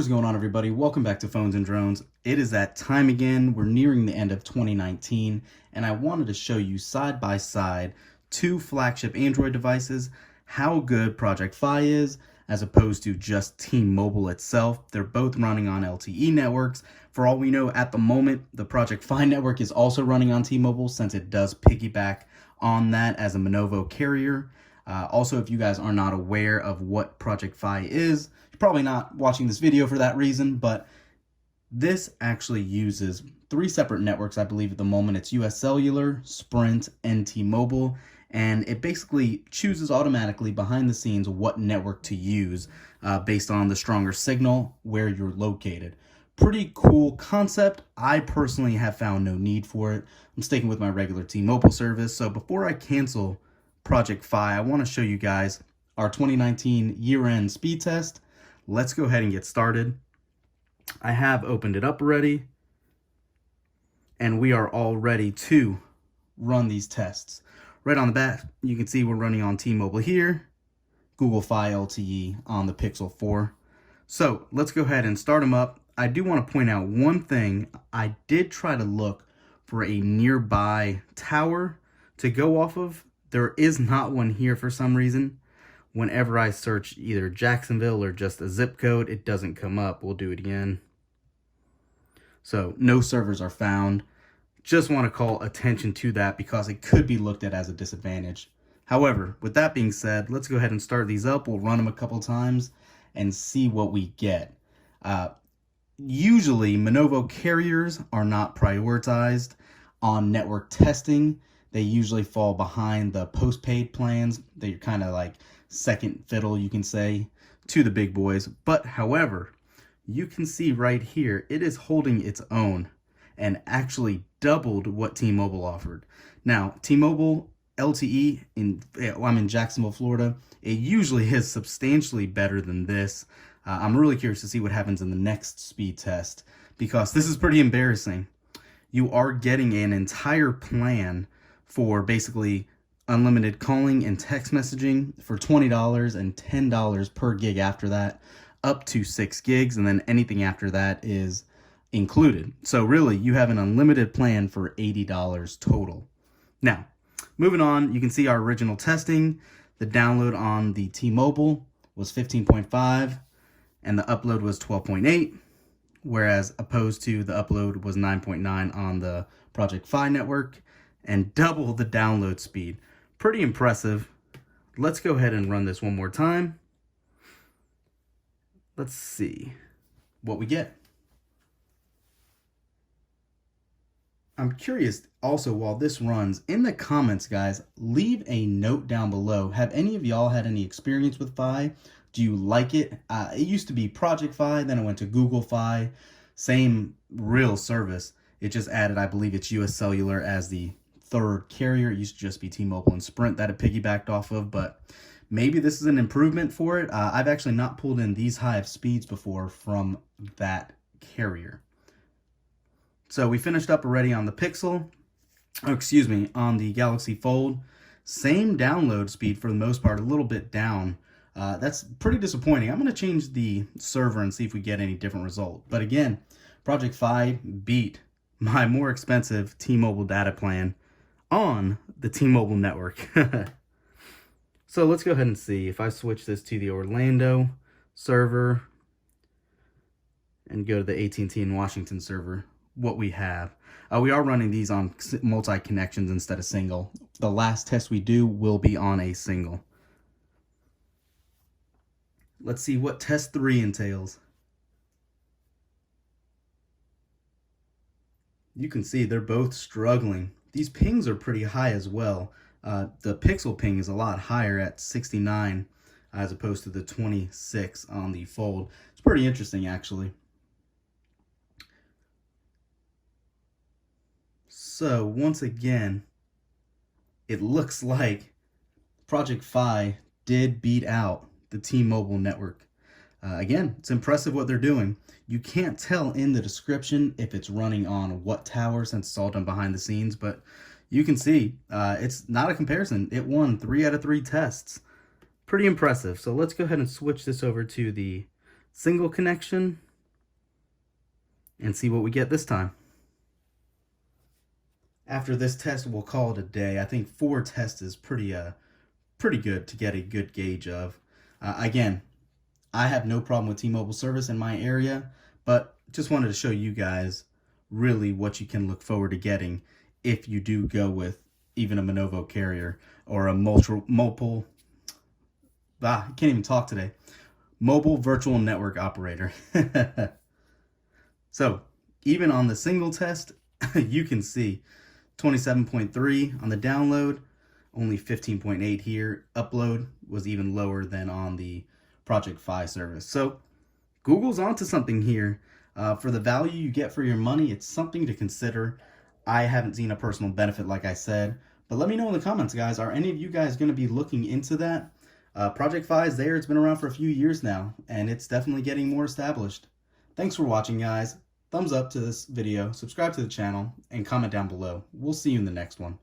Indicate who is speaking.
Speaker 1: is going on, everybody? Welcome back to Phones and Drones. It is that time again. We're nearing the end of 2019, and I wanted to show you side by side two flagship Android devices, how good Project Fi is as opposed to just T-Mobile itself. They're both running on LTE networks. For all we know at the moment, the Project Fi network is also running on T-Mobile since it does piggyback on that as a Monovo carrier. Also, if you guys are not aware of what Project Fi is, you're probably not watching this video for that reason, but this actually uses three separate networks, I believe at the moment. It's US Cellular, Sprint, and T-Mobile, and it basically chooses automatically behind the scenes what network to use based on the stronger signal where you're located. Pretty cool concept. I personally have found no need for it. I'm sticking with my regular T-Mobile service, so before I cancel Project Fi, I want to show you guys our 2019 year-end speed test. Let's go ahead and get started. I have opened it up already, and we are all ready to run these tests. Right on the bat, you can see we're running on T-Mobile here, Google Fi LTE on the Pixel 4. So let's go ahead and start them up. I do want to point out one thing. I did try to look for a nearby tower to go off of. There is not one here for some reason. Whenever I search either Jacksonville or just a zip code, it doesn't come up. We'll do it again. So no servers are found. Just want to call attention to that because it could be looked at as a disadvantage. However, with that being said, let's go ahead and start these up. We'll run them a couple times and see what we get. Usually, Monovo carriers are not prioritized on network testing. They usually fall behind the postpaid plans. They're kind of like second fiddle, you can say, to the big boys. But however, you can see right here, it is holding its own and actually doubled what T-Mobile offered. Now, T-Mobile LTE, I'm in Jacksonville, Florida. It usually is substantially better than this. I'm really curious to see what happens in the next speed test because this is pretty embarrassing. You are getting an entire plan for basically unlimited calling and text messaging for $20 and $10 per gig after that, up to 6 gigs, and then anything after that is included. So really, you have an unlimited plan for $80 total. Now, moving on, you can see our original testing. The download on the T-Mobile was 15.5, and the upload was 12.8, whereas opposed to the upload was 9.9 on the Project Fi network, and double the download speed. Pretty impressive. Let's go ahead and run this one more time. Let's see what we get. I'm curious also, while this runs, in the comments, guys, leave a note down below. Have any of y'all had any experience with Fi? Do you like it? It used to be Project Fi, then it went to Google Fi. Same real service. It just added, I believe it's US Cellular as the third carrier. It used to just be T-Mobile and Sprint that it piggybacked off of, but maybe this is an improvement for it. I've actually not pulled in these high of speeds before from that carrier. So we finished up already on the Pixel, on the Galaxy Fold. Same download speed for the most part, a little bit down. That's pretty disappointing. I'm going to change the server and see if we get any different result. But again, Project Fi beat my more expensive T-Mobile data plan on the T-Mobile network. So let's go ahead and see if I switch this to the Orlando server and go to the AT&T in Washington server, what we have. We are running these on multi-connections instead of single. The last test we do will be on a single. Let's see what test 3 entails. You can see they're both struggling. These pings are pretty high as well. The Pixel ping is a lot higher at 69 as opposed to the 26 on the Fold. It's pretty interesting, actually. So once again, it looks like Project Fi did beat out the T-Mobile network. Again, it's impressive what they're doing. You can't tell in the description if it's running on what tower since it's all done behind the scenes, but you can see it's not a comparison. It won 3 out of 3 tests. Pretty impressive. So let's go ahead and switch this over to the single connection. and see what we get this time. After this test, we'll call it a day. I think 4 tests is pretty good to get a good gauge of. Again, I have no problem with T-Mobile service in my area, but just wanted to show you guys really what you can look forward to getting if you do go with even a Monovo carrier or a mobile I can't even talk today. Mobile virtual network operator. So even on the single test, you can see 27.3 on the download, only 15.8 here. Upload was even lower than on the Project Fi service. So Google's onto something here. For the value you get for your money, it's something to consider. I haven't seen a personal benefit, like I said, but let me know in the comments, guys. Are any of you guys going to be looking into that? Project Fi is there. It's been around for a few years now, and it's definitely getting more established. Thanks for watching, guys. Thumbs up to this video, subscribe to the channel, and comment down below. We'll see you in the next one.